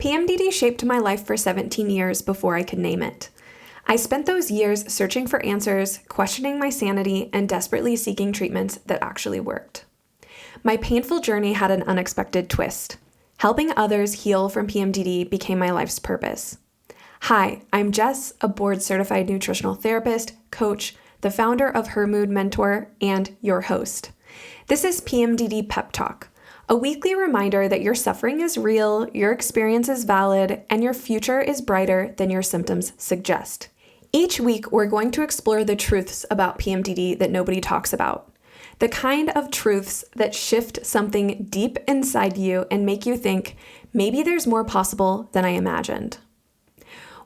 PMDD shaped my life for 17 years before I could name it. I spent those years searching for answers, questioning my sanity, and desperately seeking treatments that actually worked. My painful journey had an unexpected twist. Helping others heal from PMDD became my life's purpose. Hi, I'm Jess, a board-certified nutritional therapist, coach, the founder of Her Mood Mentor, and your host. This is PMDD Pep Talk, a weekly reminder that your suffering is real, your experience is valid, and your future is brighter than your symptoms suggest. Each week, we're going to explore the truths about PMDD that nobody talks about. The kind of truths that shift something deep inside you and make you think, maybe there's more possible than I imagined.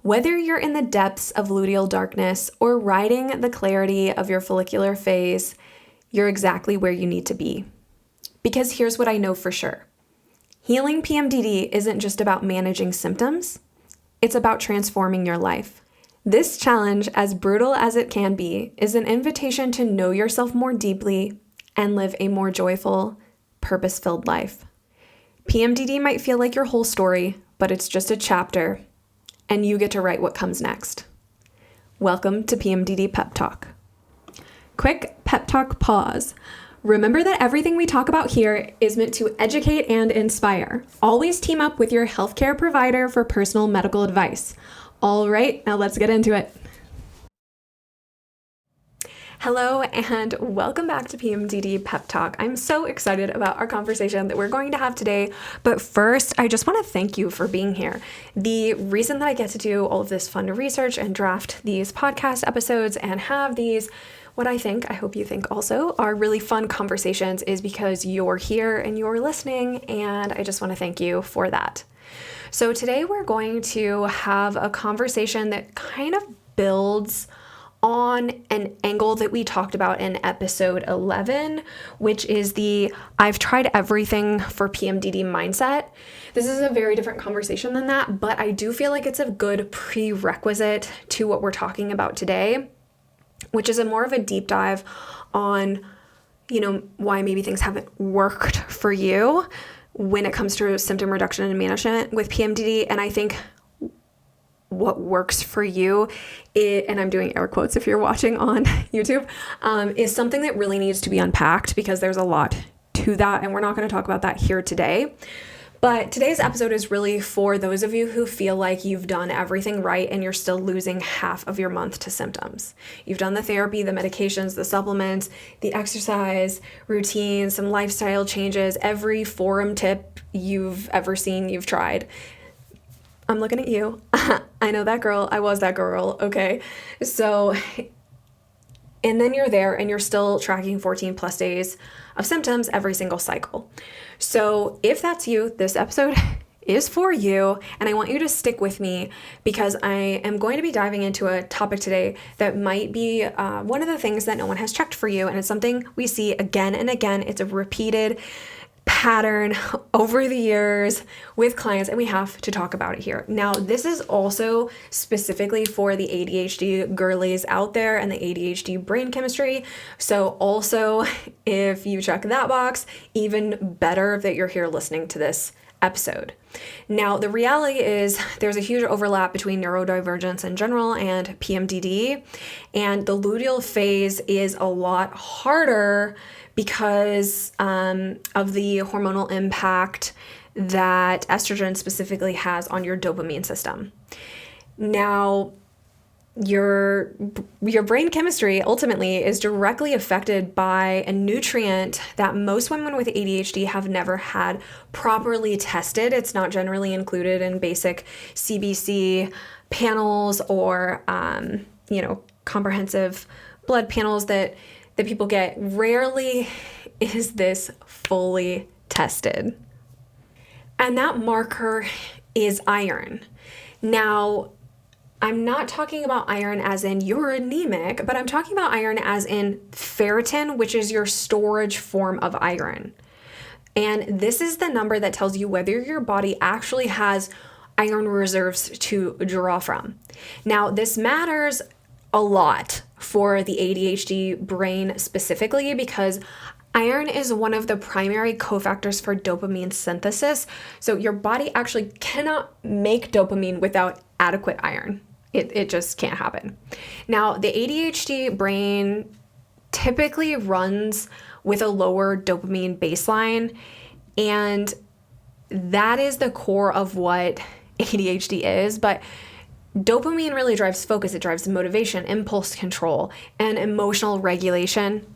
Whether you're in the depths of luteal darkness or riding the clarity of your follicular phase, you're exactly where you need to be. Because here's what I know for sure. Healing PMDD isn't just about managing symptoms, it's about transforming your life. This challenge, as brutal as it can be, is an invitation to know yourself more deeply and live a more joyful, purpose-filled life. PMDD might feel like your whole story, but it's just a chapter, and you get to write what comes next. Welcome to PMDD Pep Talk. Quick pep talk pause. Remember that everything we talk about here is meant to educate and inspire. Always team up with your healthcare provider for personal medical advice. All right, now let's get into it. Hello and welcome back to PMDD Pep Talk. I'm so excited about our conversation that we're going to have today. But first, I just want to thank you for being here. The reason that I get to do all of this fun research and draft these podcast episodes and have these, what I think, I hope you think also, are really fun conversations is because you're here and you're listening, and I just want to thank you for that. So today we're going to have a conversation that kind of builds on an angle that we talked about in episode 11, which is the I've tried everything for PMDD mindset. This is a very different conversation than that, but I do feel like it's a good prerequisite to what we're talking about today, which is more of a deep dive on, why maybe things haven't worked for you when it comes to symptom reduction and management with PMDD. And I think what works for you, and I'm doing air quotes if you're watching on YouTube, is something that really needs to be unpacked because there's a lot to that, and we're not going to talk about that here today. But today's episode is really for those of you who feel like you've done everything right and you're still losing half of your month to symptoms. You've done the therapy, the medications, the supplements, the exercise, routine, some lifestyle changes, every forum tip you've ever seen, you've tried. I'm looking at you. I know that girl. I was that girl. Okay. So, and then you're there and you're still tracking 14 plus days of symptoms every single cycle. So if that's you, this episode is for you, and I want you to stick with me because I am going to be diving into a topic today that might be one of the things that no one has checked for you, and it's something we see again and again. It's a repeated pattern over the years with clients, and we have to talk about it here. Now, this is also specifically for the ADHD girlies out there and the ADHD brain chemistry. So also, if you check that box, even better that you're here listening to this episode. Now, the reality is there's a huge overlap between neurodivergence in general and PMDD, and the luteal phase is a lot harder because of the hormonal impact that estrogen specifically has on your dopamine system. Now, your brain chemistry ultimately is directly affected by a nutrient that most women with ADHD have never had properly tested. It's not generally included in basic CBC panels or, comprehensive blood panels that people get. Rarely is this fully tested. And that marker is iron. Now, I'm not talking about iron as in you're anemic, but I'm talking about iron as in ferritin, which is your storage form of iron. And this is the number that tells you whether your body actually has iron reserves to draw from. Now, this matters a lot for the ADHD brain specifically because Iron is one of the primary cofactors for dopamine synthesis. So your body actually cannot make dopamine without adequate iron. It just can't happen. Now, the ADHD brain typically runs with a lower dopamine baseline, and that is the core of what ADHD is. But dopamine really drives focus. It drives motivation, impulse control, and emotional regulation.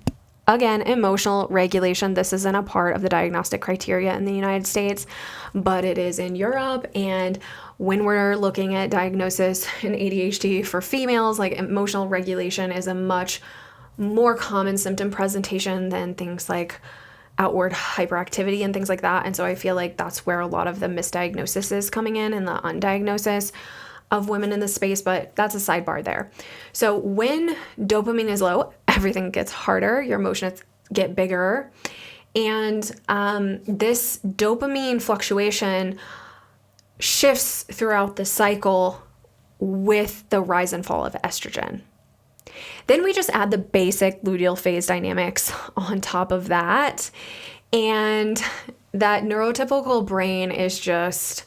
Again, emotional regulation. This isn't a part of the diagnostic criteria in the United States, but it is in Europe. And when we're looking at diagnosis in ADHD for females, like emotional regulation is a much more common symptom presentation than things like outward hyperactivity and things like that. And so I feel like that's where a lot of the misdiagnosis is coming in and the undiagnosis of women in this space, but that's a sidebar there. So when dopamine is low, everything gets harder, your emotions get bigger, and this dopamine fluctuation shifts throughout the cycle with the rise and fall of estrogen. Then we just add the basic luteal phase dynamics on top of that, and that neurotypical brain is just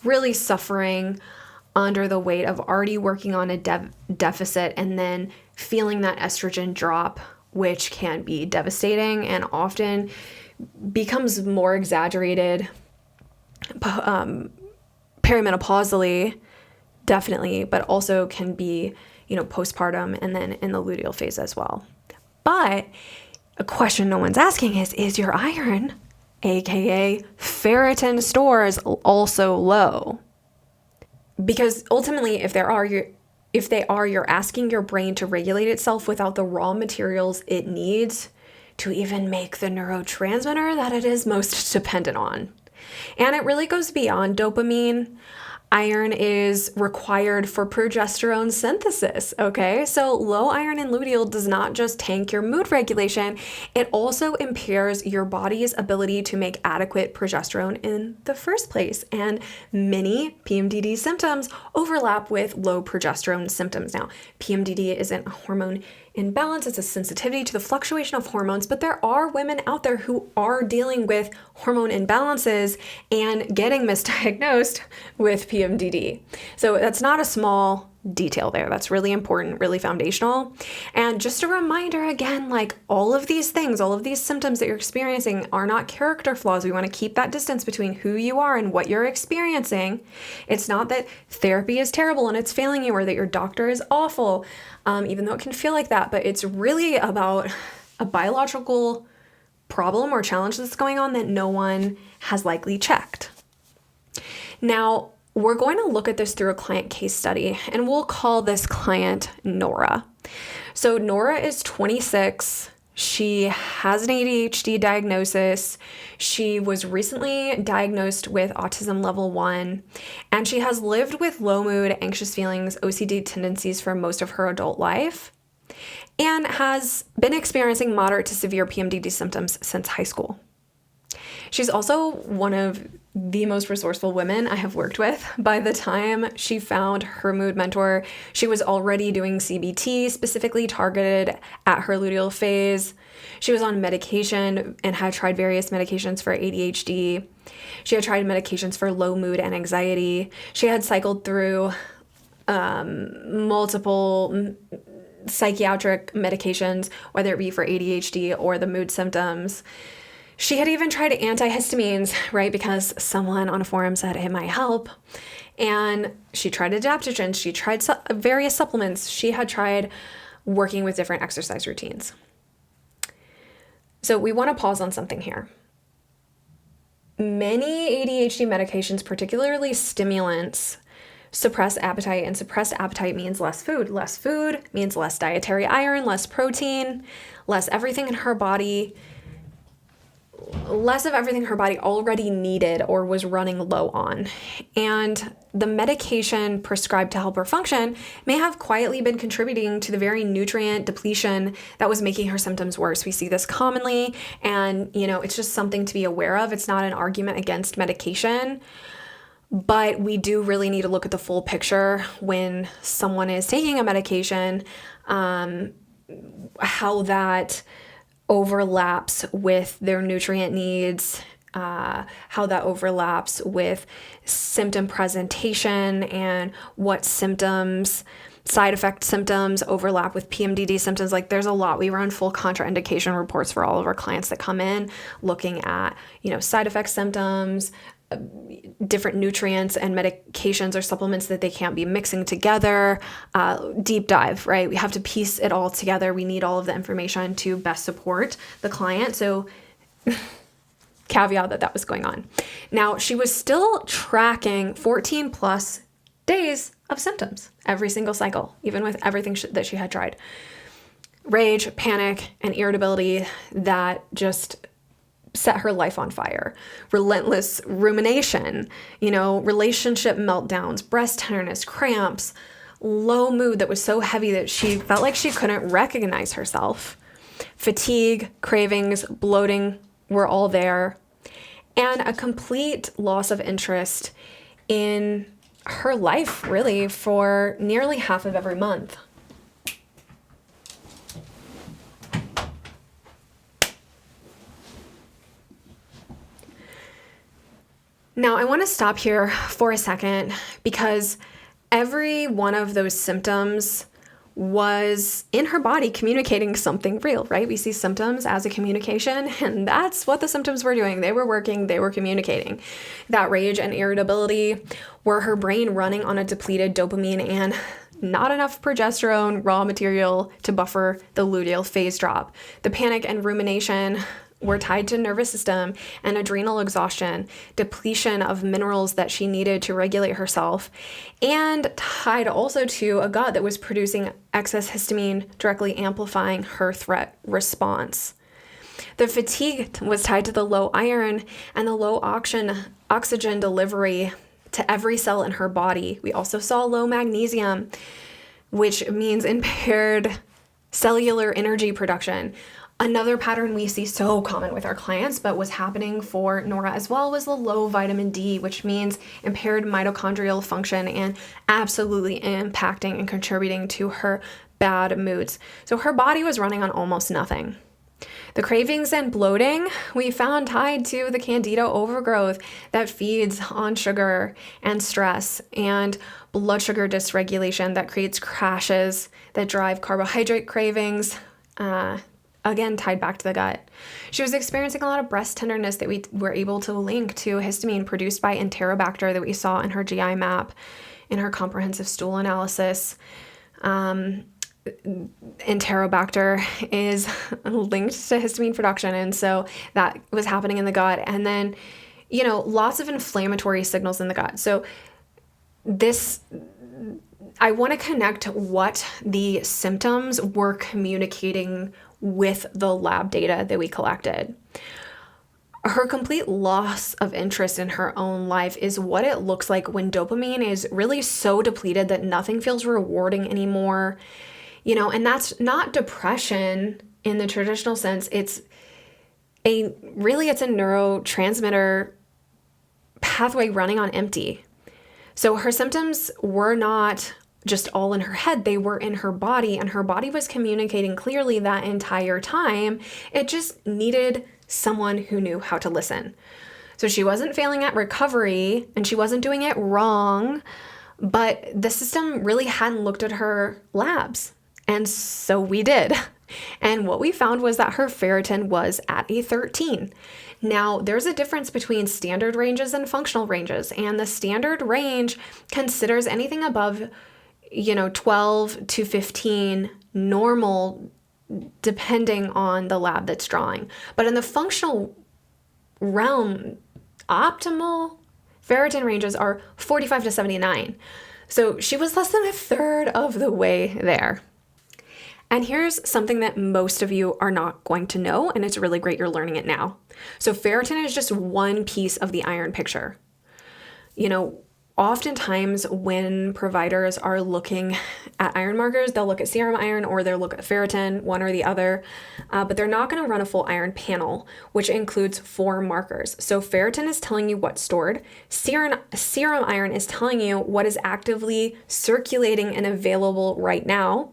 really suffering under the weight of already working on a deficit and then feeling that estrogen drop, which can be devastating and often becomes more exaggerated perimenopausally, definitely, but also can be, postpartum and then in the luteal phase as well. But a question no one's asking is your iron, aka ferritin stores, also low? Because ultimately, if they are, you're asking your brain to regulate itself without the raw materials it needs to even make the neurotransmitter that it is most dependent on. And it really goes beyond dopamine. Iron is required for progesterone synthesis, okay? So low iron in luteal does not just tank your mood regulation, it also impairs your body's ability to make adequate progesterone in the first place. And many PMDD symptoms overlap with low progesterone symptoms. Now, PMDD isn't a hormone imbalance, it's a sensitivity to the fluctuation of hormones, but there are women out there who are dealing with hormone imbalances and getting misdiagnosed with PMDD. So that's not a small detail there. That's really important, really foundational. And just a reminder again, like all of these things, all of these symptoms that you're experiencing are not character flaws. We want to keep that distance between who you are and what you're experiencing. It's not that therapy is terrible and it's failing you or that your doctor is awful, even though it can feel like that, but it's really about a biological problem or challenge that's going on that no one has likely checked. Now, we're going to look at this through a client case study, and we'll call this client Nora. So Nora is 26. She has an ADHD diagnosis. She was recently diagnosed with autism level 1, and she has lived with low mood, anxious feelings, OCD tendencies for most of her adult life, and has been experiencing moderate to severe PMDD symptoms since high school. She's also one of the most resourceful women I have worked with. By the time she found her mood mentor, she was already doing CBT specifically targeted at her luteal phase. She was on medication and had tried various medications for ADHD. She had tried medications for low mood and anxiety. She had cycled through multiple psychiatric medications, whether it be for ADHD or the mood symptoms. She had even tried antihistamines, right? Because someone on a forum said it might help. And she tried adaptogens. She tried various supplements. She had tried working with different exercise routines. So we want to pause on something here. Many ADHD medications, particularly stimulants, suppress appetite, and suppressed appetite means less food. Less food means less dietary iron, less protein, less everything in her body, less of everything her body already needed or was running low on. And the medication prescribed to help her function may have quietly been contributing to the very nutrient depletion that was making her symptoms worse. We see this commonly, and it's just something to be aware of. It's not an argument against medication, but we do really need to look at the full picture when someone is taking a medication, how that overlaps with their nutrient needs, how that overlaps with symptom presentation, and what symptoms, side effect symptoms overlap with PMDD symptoms. Like, there's a lot. We run full contraindication reports for all of our clients that come in, looking at, side effect symptoms, different nutrients and medications or supplements that they can't be mixing together, deep dive, right? We have to piece it all together. We need all of the information to best support the client. So caveat that was going on. Now, she was still tracking 14 plus days of symptoms every single cycle, even with everything that she had tried. Rage, panic, and irritability that just set her life on fire. Relentless rumination, relationship meltdowns, breast tenderness, cramps, low mood that was so heavy that she felt like she couldn't recognize herself. Fatigue, cravings, bloating were all there. And a complete loss of interest in her life, really, for nearly half of every month. Now, I want to stop here for a second because every one of those symptoms was in her body communicating something real, right? We see symptoms as a communication, and that's what the symptoms were doing. They were working, they were communicating. That rage and irritability were her brain running on a depleted dopamine and not enough progesterone raw material to buffer the luteal phase drop. The panic and rumination were tied to nervous system and adrenal exhaustion, depletion of minerals that she needed to regulate herself, and tied also to a gut that was producing excess histamine, directly amplifying her threat response. The fatigue was tied to the low iron and the low oxygen delivery to every cell in her body. We also saw low magnesium, which means impaired cellular energy production. Another pattern we see so common with our clients, but was happening for Nora as well, was the low vitamin D, which means impaired mitochondrial function and absolutely impacting and contributing to her bad moods. So her body was running on almost nothing. The cravings and bloating we found tied to the candida overgrowth that feeds on sugar and stress, and blood sugar dysregulation that creates crashes that drive carbohydrate cravings, again, tied back to the gut. She was experiencing a lot of breast tenderness that we were able to link to histamine produced by Enterobacter that we saw in her GI map, in her comprehensive stool analysis. Enterobacter is linked to histamine production, and so that was happening in the gut. And then, lots of inflammatory signals in the gut. So I want to connect what the symptoms were communicating with the lab data that we collected. Her complete loss of interest in her own life is what it looks like when dopamine is really so depleted that nothing feels rewarding anymore. And that's not depression in the traditional sense. It's a neurotransmitter pathway running on empty. So her symptoms were not just all in her head, they were in her body, and her body was communicating clearly that entire time. It just needed someone who knew how to listen. So she wasn't failing at recovery and she wasn't doing it wrong, but the system really hadn't looked at her labs. And so we did. And what we found was that her ferritin was at a 13. Now, there's a difference between standard ranges and functional ranges, and the standard range considers anything above 12 to 15 normal, depending on the lab that's drawing. But in the functional realm, optimal ferritin ranges are 45 to 79. So she was less than a third of the way there. And here's something that most of you are not going to know, and it's really great you're learning it now. So ferritin is just one piece of the iron picture. Oftentimes when providers are looking at iron markers, they'll look at serum iron or they'll look at ferritin, one or the other, but they're not going to run a full iron panel, which includes 4 markers. So ferritin is telling you what's stored. Serum iron is telling you what is actively circulating and available right now.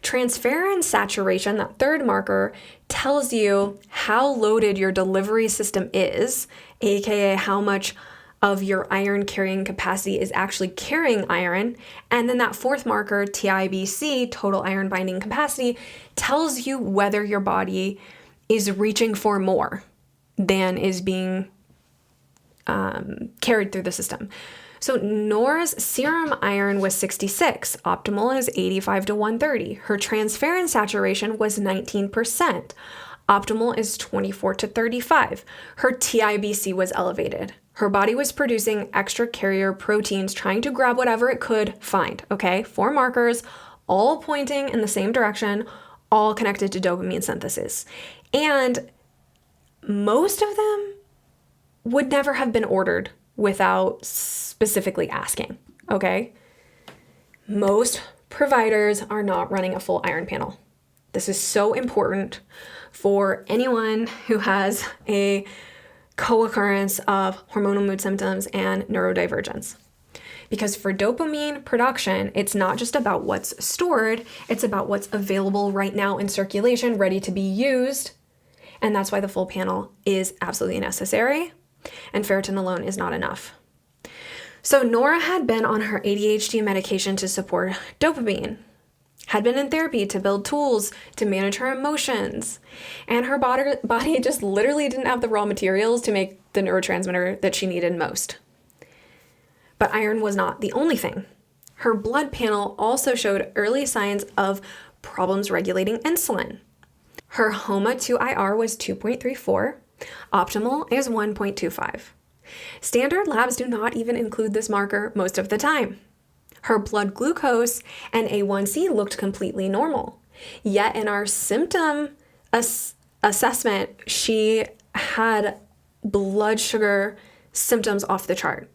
Transferrin saturation, that third marker, tells you how loaded your delivery system is, aka how much of your iron carrying capacity is actually carrying iron. And then that fourth marker, TIBC, total iron binding capacity, tells you whether your body is reaching for more than is being carried through the system. So Nora's serum iron was 66. Optimal is 85 to 130. Her transferrin saturation was 19%. Optimal is 24 to 35. Her TIBC was elevated. Her body was producing extra carrier proteins, trying to grab whatever it could find, okay? 4 markers, all pointing in the same direction, all connected to dopamine synthesis. And most of them would never have been ordered without specifically asking, okay? Most providers are not running a full iron panel. This is so important for anyone who has a co-occurrence of hormonal mood symptoms and neurodivergence. Because for dopamine production, it's not just about what's stored, it's about what's available right now in circulation, ready to be used. And that's why the full panel is absolutely necessary. And ferritin alone is not enough. So Nora had been on her ADHD medication to support dopamine, had been in therapy to build tools to manage her emotions, and her body just literally didn't have the raw materials to make the neurotransmitter that she needed most. But iron was not the only thing. Her blood panel also showed early signs of problems regulating insulin. Her HOMA-2-IR was 2.34. Optimal is 1.25. Standard labs do not even include this marker most of the time. Her blood glucose and A1C looked completely normal. Yet in our symptom assessment, she had blood sugar symptoms off the chart.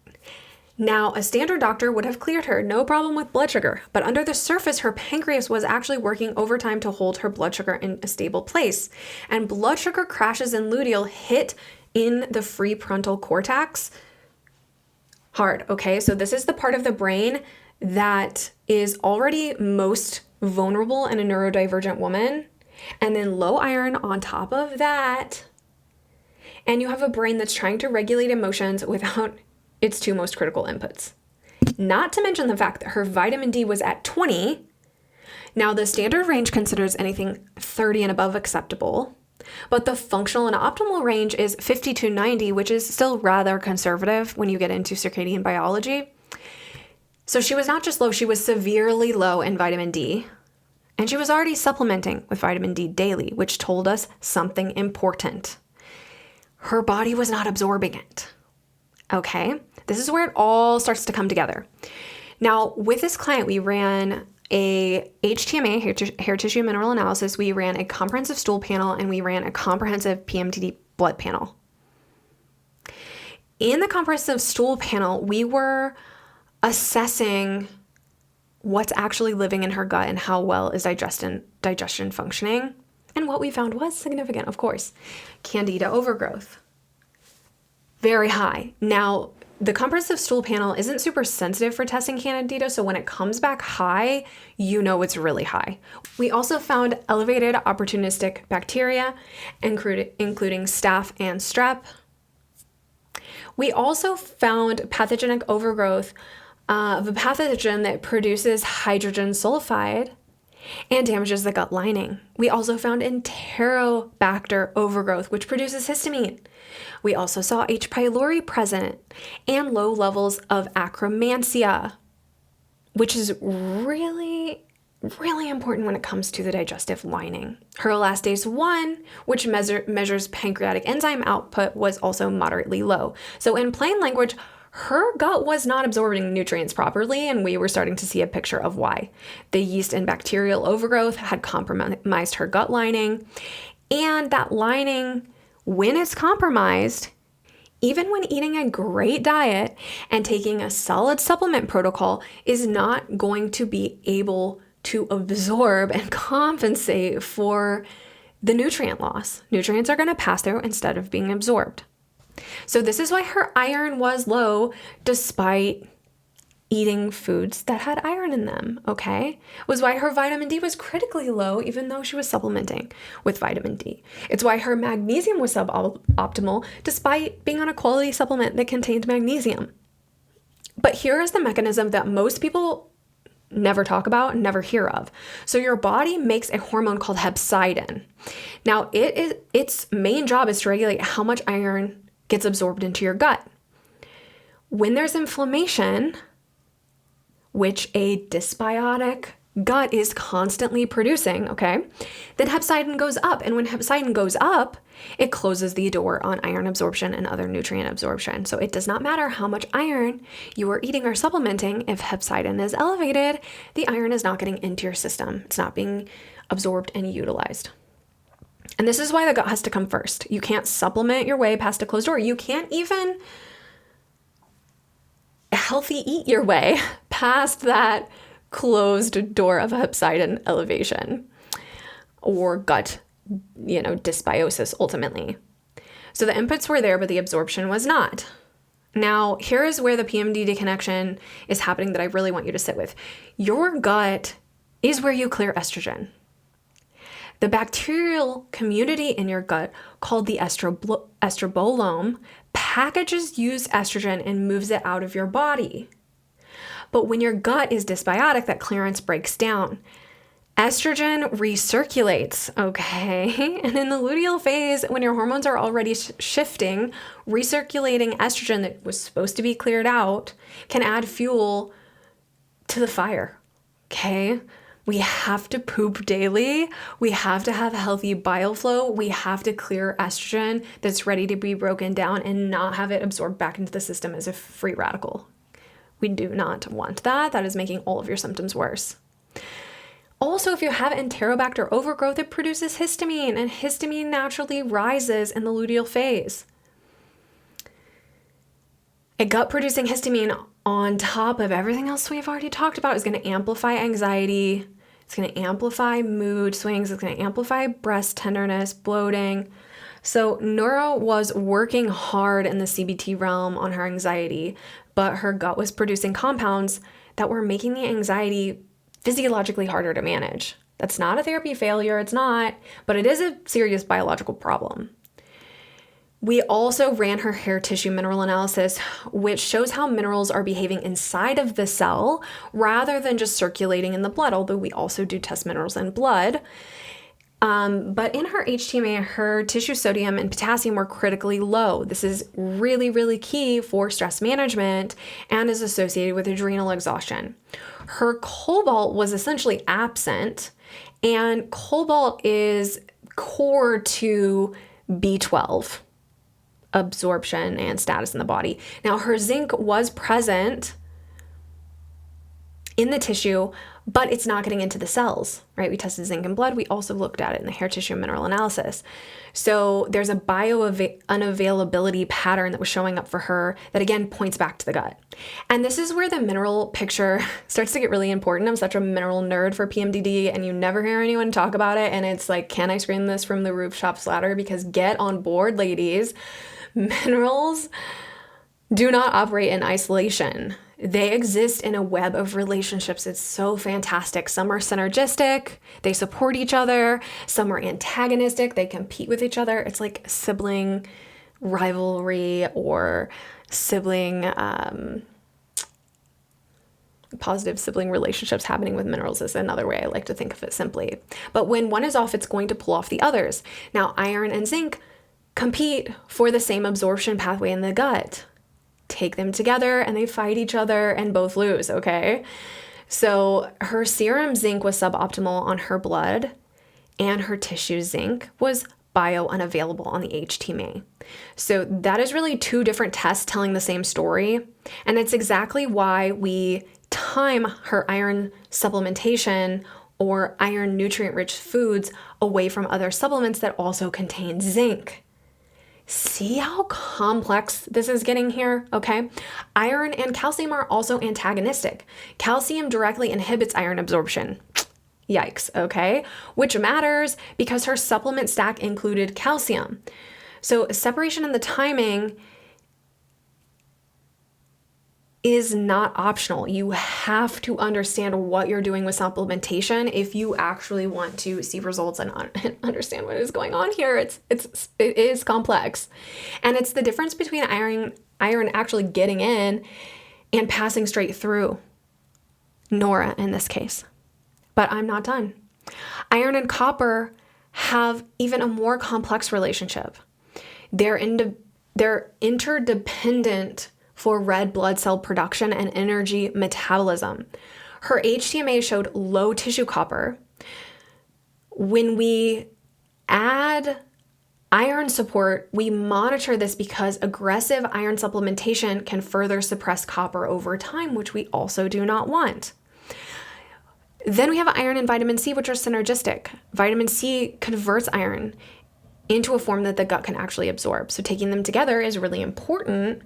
Now, a standard doctor would have cleared her, no problem with blood sugar, but under the surface, her pancreas was actually working overtime to hold her blood sugar in a stable place. And blood sugar crashes in luteal hit in the prefrontal cortex hard, okay? So this is the part of the brain that is already most vulnerable in a neurodivergent woman. And then low iron on top of that. And you have a brain that's trying to regulate emotions without its 2 most critical inputs. Not to mention the fact that her vitamin D was at 20. Now, the standard range considers anything 30 and above acceptable, but the functional and optimal range is 50 to 90, which is still rather conservative when you get into circadian biology. So she was not just low, she was severely low in vitamin D, and she was already supplementing with vitamin D daily, which told us something important. Her body was not absorbing it. Okay, this is where it all starts to come together. Now, with this client, we ran a HTMA, hair tissue mineral analysis. We ran a comprehensive stool panel, and we ran a comprehensive PMDD blood panel. In the comprehensive stool panel, we were assessing what's actually living in her gut and how well is digestion functioning. And what we found was significant, of course. Candida overgrowth. Very high. Now, the comprehensive stool panel isn't super sensitive for testing candida, so when it comes back high, you know it's really high. We also found elevated opportunistic bacteria, including staph and strep. We also found pathogenic overgrowth of a pathogen that produces hydrogen sulfide and damages the gut lining. We also found Enterobacter overgrowth, which produces histamine. We also saw H. pylori present and low levels of Akkermansia, which is really, really important when it comes to the digestive lining. Her elastase 1, which measures pancreatic enzyme output, was also moderately low. So in plain language, her gut was not absorbing nutrients properly, and we were starting to see a picture of why. The yeast and bacterial overgrowth had compromised her gut lining, and that lining, when it's compromised, even when eating a great diet and taking a solid supplement protocol, is not going to be able to absorb and compensate for the nutrient loss. Nutrients are going to pass through instead of being absorbed. So this is why her iron was low despite eating foods that had iron in them, okay? It was why her vitamin D was critically low, even though she was supplementing with vitamin D. It's why her magnesium was suboptimal, despite being on a quality supplement that contained magnesium. But here is the mechanism that most people never talk about, never hear of. So your body makes a hormone called hepcidin. Now, its main job is to regulate how much iron gets absorbed into your gut. When there's inflammation, which a dysbiotic gut is constantly producing, okay, then hepcidin goes up. And when hepcidin goes up, it closes the door on iron absorption and other nutrient absorption. So it does not matter how much iron you are eating or supplementing. If hepcidin is elevated, the iron is not getting into your system. It's not being absorbed and utilized. And this is why the gut has to come first. You can't supplement your way past a closed door. You can't even healthy eat your way past that closed door of hepcidin elevation or gut, dysbiosis ultimately. So the inputs were there, but the absorption was not. Now, here is where the PMDD connection is happening that I really want you to sit with. Your gut is where you clear estrogen. The bacterial community in your gut, called the estrobolome, packages used estrogen and moves it out of your body. But when your gut is dysbiotic, that clearance breaks down. Estrogen recirculates, okay? And in the luteal phase, when your hormones are already shifting, recirculating estrogen that was supposed to be cleared out can add fuel to the fire, okay? We have to poop daily. We have to have healthy bile flow. We have to clear estrogen that's ready to be broken down and not have it absorbed back into the system as a free radical. We do not want that. That is making all of your symptoms worse. Also, if you have enterobacter overgrowth, it produces histamine, and histamine naturally rises in the luteal phase. A gut-producing histamine on top of everything else we've already talked about is going to amplify anxiety. It's going to amplify mood swings. It's going to amplify breast tenderness, bloating. So Neuro was working hard in the CBT realm on her anxiety, but her gut was producing compounds that were making the anxiety physiologically harder to manage. That's not a therapy failure. It's not, but it is a serious biological problem. We also ran her hair tissue mineral analysis, which shows how minerals are behaving inside of the cell rather than just circulating in the blood, although we also do test minerals in blood. But in her HTMA, her tissue sodium and potassium were critically low. This is really, really key for stress management and is associated with adrenal exhaustion. Her cobalt was essentially absent, and cobalt is core to B12 absorption and status in the body. Now, her zinc was present in the tissue, but it's not getting into the cells, right? We tested zinc in blood. We also looked at it in the hair tissue mineral analysis. So there's a unavailability pattern that was showing up for her that again points back to the gut. And this is where the mineral picture starts to get really important. I'm such a mineral nerd for PMDD, and you never hear anyone talk about it. And it's like, can I scream this from the rooftops ladder? Because get on board, ladies. Minerals do not operate in isolation. They exist in a web of relationships. It's so fantastic. Some are synergistic. They support each other. Some are antagonistic. They compete with each other. It's like sibling rivalry or sibling, positive sibling relationships happening with minerals is another way I like to think of it simply. But when one is off, it's going to pull off the others. Now, iron and zinc compete for the same absorption pathway in the gut. Take them together and they fight each other and both lose, okay? So her serum zinc was suboptimal on her blood, and her tissue zinc was bio-unavailable on the HTMA. So that is really two different tests telling the same story, and it's exactly why we time her iron supplementation or iron nutrient-rich foods away from other supplements that also contain zinc. See how complex this is getting here, okay? Iron and calcium are also antagonistic. Calcium directly inhibits iron absorption. Yikes, okay? Which matters because her supplement stack included calcium. So separation in the timing is not optional. You have to understand what you're doing with supplementation if you actually want to see results and understand what is going on here. It is complex. And it's the difference between iron actually getting in and passing straight through Nora in this case. But I'm not done. Iron and copper have even a more complex relationship. They're interdependent for red blood cell production and energy metabolism. Her HTMA showed low tissue copper. When we add iron support, we monitor this because aggressive iron supplementation can further suppress copper over time, which we also do not want. Then we have iron and vitamin C, which are synergistic. Vitamin C converts iron into a form that the gut can actually absorb. So taking them together is really important,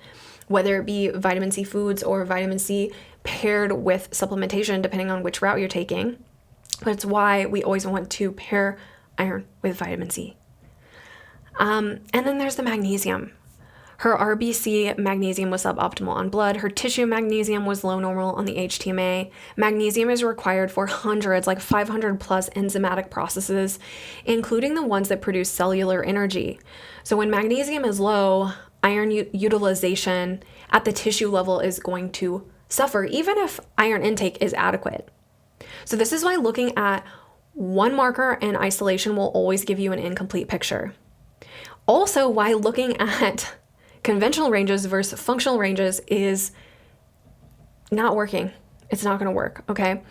whether it be vitamin C foods or vitamin C paired with supplementation, depending on which route you're taking. But it's why we always want to pair iron with vitamin C. And then there's the magnesium. Her RBC magnesium was suboptimal on blood. Her tissue magnesium was low normal on the HTMA. Magnesium is required for hundreds, like 500 plus enzymatic processes, including the ones that produce cellular energy. So when magnesium is low, iron utilization at the tissue level is going to suffer, even if iron intake is adequate. So this is why looking at one marker in isolation will always give you an incomplete picture. Also, why looking at conventional ranges versus functional ranges is not working. It's not going to work, okay?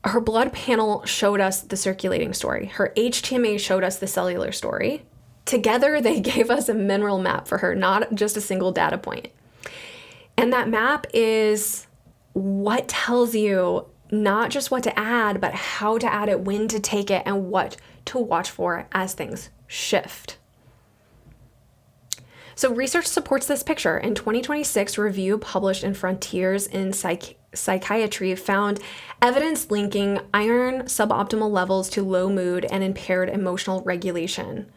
Her blood panel showed us the circulating story. Her HTMA showed us the cellular story. Together, they gave us a mineral map for her, not just a single data point. And that map is what tells you not just what to add, but how to add it, when to take it, and what to watch for as things shift. So research supports this picture. In 2026, review published in Frontiers in Psychiatry found evidence linking iron suboptimal levels to low mood and impaired emotional regulation,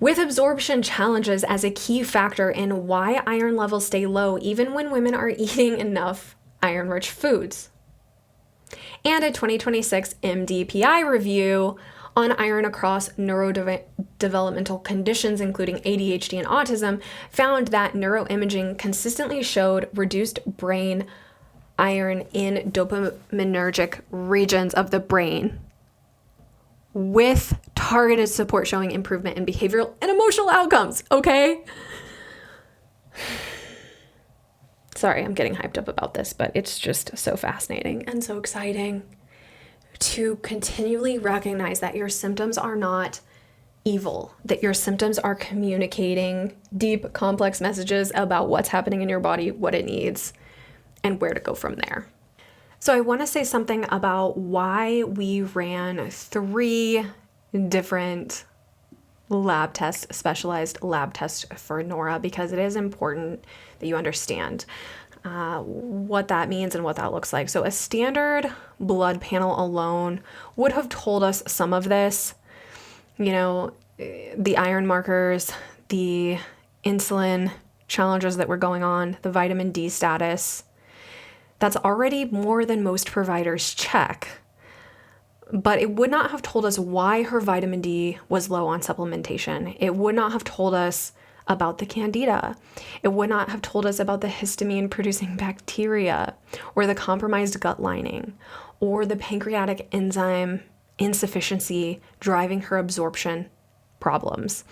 with absorption challenges as a key factor in why iron levels stay low even when women are eating enough iron-rich foods. And a 2026 MDPI review on iron across neurodevelopmental conditions, including ADHD and autism, found that neuroimaging consistently showed reduced brain iron in dopaminergic regions of the brain, with targeted support showing improvement in behavioral and emotional outcomes, okay? Sorry, I'm getting hyped up about this, but it's just so fascinating and so exciting to continually recognize that your symptoms are not evil, that your symptoms are communicating deep, complex messages about what's happening in your body, what it needs, and where to go from there. So I want to say something about why we ran 3 different lab tests, specialized lab tests for Nora, because it is important that you understand what that means and what that looks like. So a standard blood panel alone would have told us some of this, the iron markers, the insulin challenges that were going on, the vitamin D status. That's already more than most providers check. But it would not have told us why her vitamin D was low on supplementation. It would not have told us about the candida. It would not have told us about the histamine-producing bacteria, or the compromised gut lining, or the pancreatic enzyme insufficiency driving her absorption problems.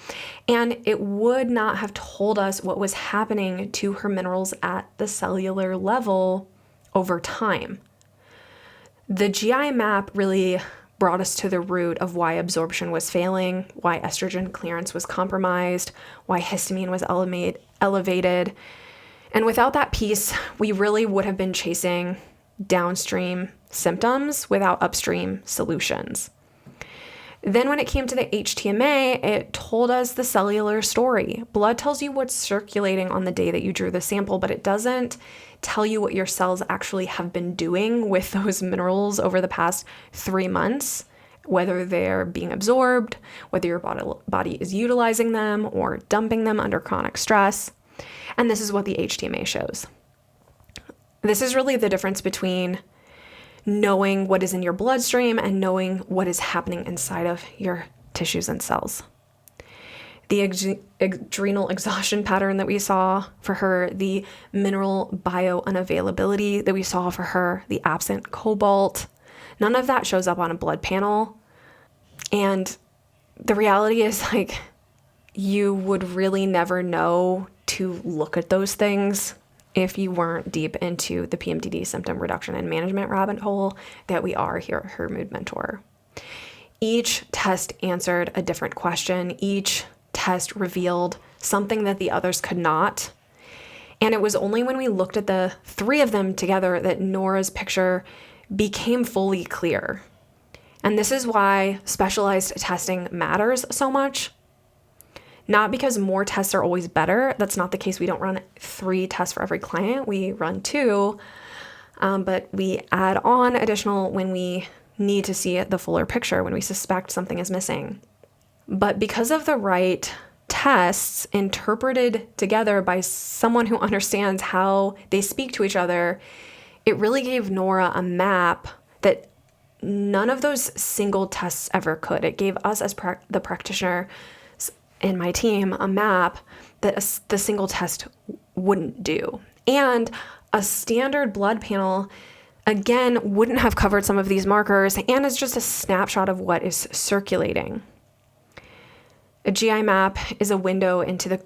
And it would not have told us what was happening to her minerals at the cellular level over time. The GI map really brought us to the root of why absorption was failing, why estrogen clearance was compromised, why histamine was elevated. And without that piece, we really would have been chasing downstream symptoms without upstream solutions. Then when it came to the HTMA, it told us the cellular story. Blood tells you what's circulating on the day that you drew the sample, but it doesn't tell you what your cells actually have been doing with those minerals over the past 3 months, whether they're being absorbed, whether your body is utilizing them or dumping them under chronic stress. And this is what the HTMA shows. This is really the difference between knowing what is in your bloodstream and knowing what is happening inside of your tissues and cells. The adrenal exhaustion pattern that we saw for her, the mineral bio-unavailability that we saw for her, the absent cobalt, none of that shows up on a blood panel. And the reality is, like, you would really never know to look at those things if you weren't deep into the PMDD symptom reduction and management rabbit hole that we are here at Her Mood Mentor. Each test answered a different question. Each test revealed something that the others could not. And it was only when we looked at the three of them together that Nora's picture became fully clear. And this is why specialized testing matters so much. Not because more tests are always better. That's not the case. We don't run 3 tests for every client. We run 2, but we add on additional when we need to see the fuller picture, when we suspect something is missing. But because of the right tests interpreted together by someone who understands how they speak to each other, it really gave Nora a map that none of those single tests ever could. It gave us as the practitioner and my team a map that the single test wouldn't do. And a standard blood panel, again, wouldn't have covered some of these markers, and it's just a snapshot of what is circulating. A GI map is a window into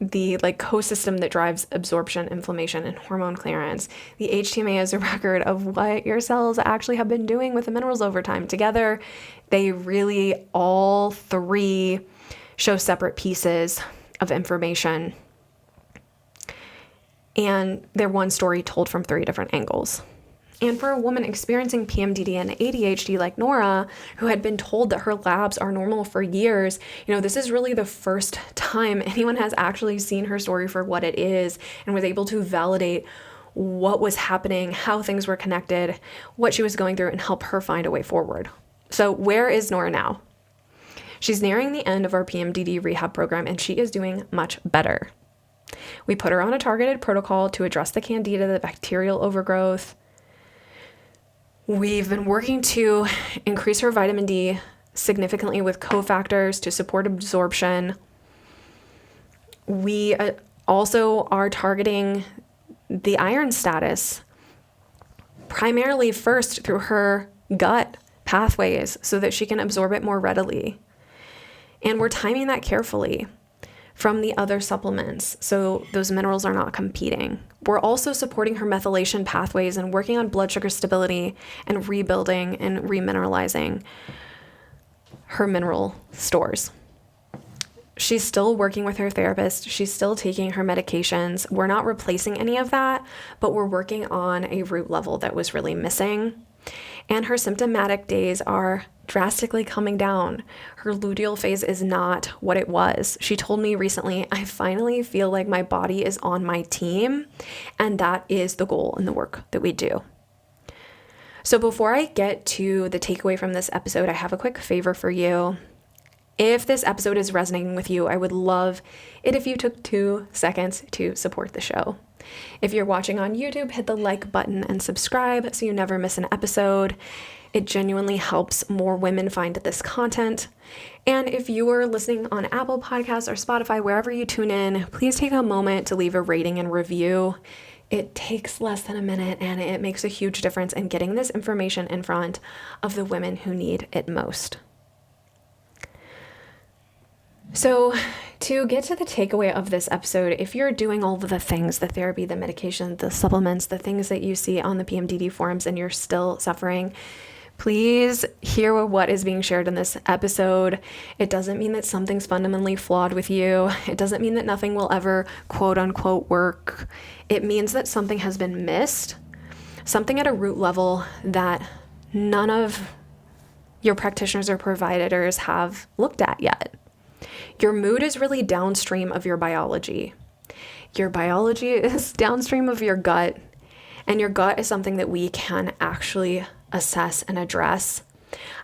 the co-system that drives absorption, inflammation, and hormone clearance. The HTMA is a record of what your cells actually have been doing with the minerals over time. Together, they really all 3 show separate pieces of information. And they're one story told from 3 different angles. And for a woman experiencing PMDD and ADHD like Nora, who had been told that her labs are normal for years, this is really the first time anyone has actually seen her story for what it is and was able to validate what was happening, how things were connected, what she was going through, and help her find a way forward. So where is Nora now? She's nearing the end of our PMDD rehab program, and she is doing much better. We put her on a targeted protocol to address the candida, the bacterial overgrowth. We've been working to increase her vitamin D significantly with cofactors to support absorption. We also are targeting the iron status, primarily first through her gut pathways so that she can absorb it more readily. And we're timing that carefully from the other supplements so those minerals are not competing. We're also supporting her methylation pathways and working on blood sugar stability and rebuilding and remineralizing her mineral stores. She's still working with her therapist. She's still taking her medications. We're not replacing any of that, but we're working on a root level that was really missing. And her symptomatic days are drastically coming down. Her luteal phase is not what it was. She told me recently, I finally feel like my body is on my team, and that is the goal in the work that we do. So before I get to the takeaway from this episode, I have a quick favor for you. If this episode is resonating with you, I would love it if you took 2 seconds to support the show. If you're watching on YouTube, hit the like button and subscribe so you never miss an episode. It genuinely helps more women find this content. And if you are listening on Apple Podcasts or Spotify, wherever you tune in, please take a moment to leave a rating and review. It takes less than a minute, and it makes a huge difference in getting this information in front of the women who need it most. So to get to the takeaway of this episode, if you're doing all of the things, the therapy, the medication, the supplements, the things that you see on the PMDD forums, and you're still suffering, please hear what is being shared in this episode. It doesn't mean that something's fundamentally flawed with you. It doesn't mean that nothing will ever quote unquote work. It means that something has been missed, something at a root level that none of your practitioners or providers have looked at yet. Your mood is really downstream of your biology. Your biology is downstream of your gut, and your gut is something that we can actually assess and address.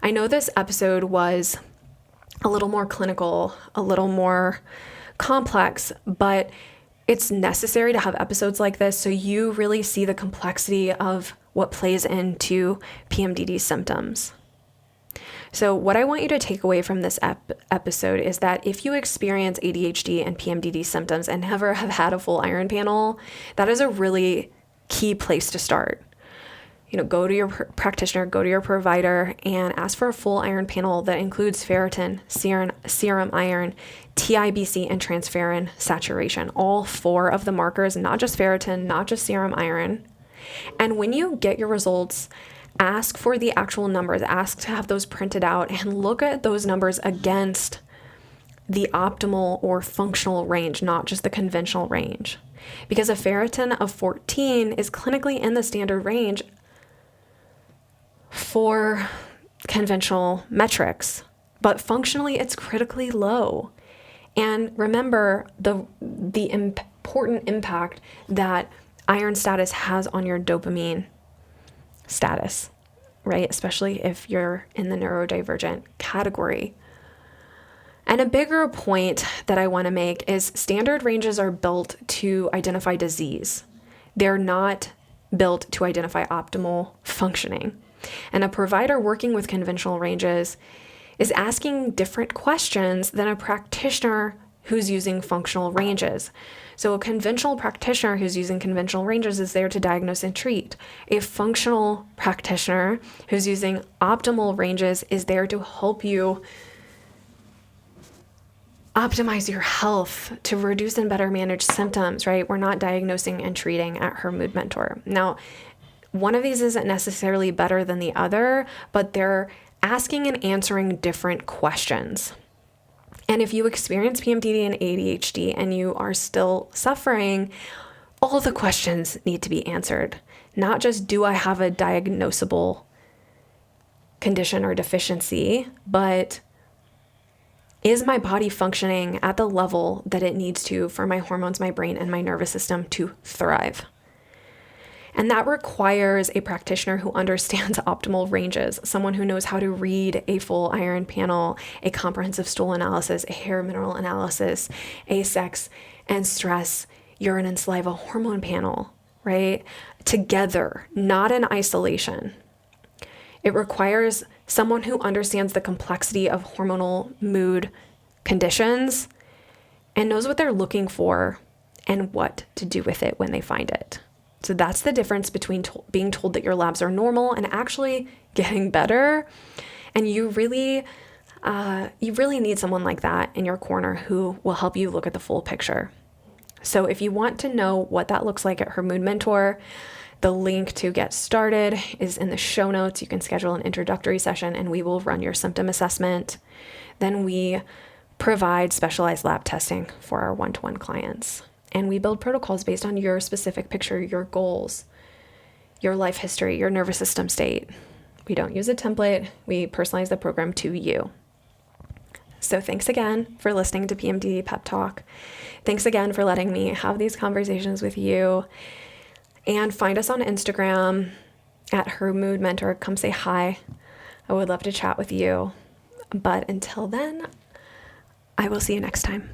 I know this episode was a little more clinical, a little more complex, but it's necessary to have episodes like this so you really see the complexity of what plays into PMDD symptoms. So what I want you to take away from this episode is that if you experience ADHD and PMDD symptoms and never have had a full iron panel, that is a really key place to start. Go to your practitioner, go to your provider, and ask for a full iron panel that includes ferritin, serum iron, TIBC, and transferrin saturation. All 4 of the markers, not just ferritin, not just serum iron. And when you get your results, ask for the actual numbers. Ask to have those printed out and look at those numbers against the optimal or functional range, not just the conventional range. Because a ferritin of 14 is clinically in the standard range for conventional metrics, but functionally it's critically low. And remember the important impact that iron status has on your dopamine status, right? Especially if you're in the neurodivergent category. And a bigger point that I want to make is standard ranges are built to identify disease. They're not built to identify optimal functioning. And a provider working with conventional ranges is asking different questions than a practitioner who's using functional ranges. So a conventional practitioner who's using conventional ranges is there to diagnose and treat. A functional practitioner who's using optimal ranges is there to help you optimize your health, to reduce and better manage symptoms, right? We're not diagnosing and treating at Her Mood Mentor. Now, one of these isn't necessarily better than the other, but they're asking and answering different questions. And if you experience PMDD and ADHD and you are still suffering, all the questions need to be answered. Not just, do I have a diagnosable condition or deficiency, but is my body functioning at the level that it needs to for my hormones, my brain, and my nervous system to thrive? And that requires a practitioner who understands optimal ranges, someone who knows how to read a full iron panel, a comprehensive stool analysis, a hair mineral analysis, a sex and stress, urine and saliva hormone panel, right? Together, not in isolation. It requires someone who understands the complexity of hormonal mood conditions and knows what they're looking for and what to do with it when they find it. So that's the difference between being told that your labs are normal and actually getting better. And you really need someone like that in your corner who will help you look at the full picture. So if you want to know what that looks like at Her Mood Mentor, the link to get started is in the show notes. You can schedule an introductory session and we will run your symptom assessment. Then we provide specialized lab testing for our one-to-one clients. And we build protocols based on your specific picture, your goals, your life history, your nervous system state. We don't use a template. We personalize the program to you. So thanks again for listening to PMDD Pep Talk. Thanks again for letting me have these conversations with you. And find us on Instagram at Her Mood Mentor. Come say hi. I would love to chat with you. But until then, I will see you next time.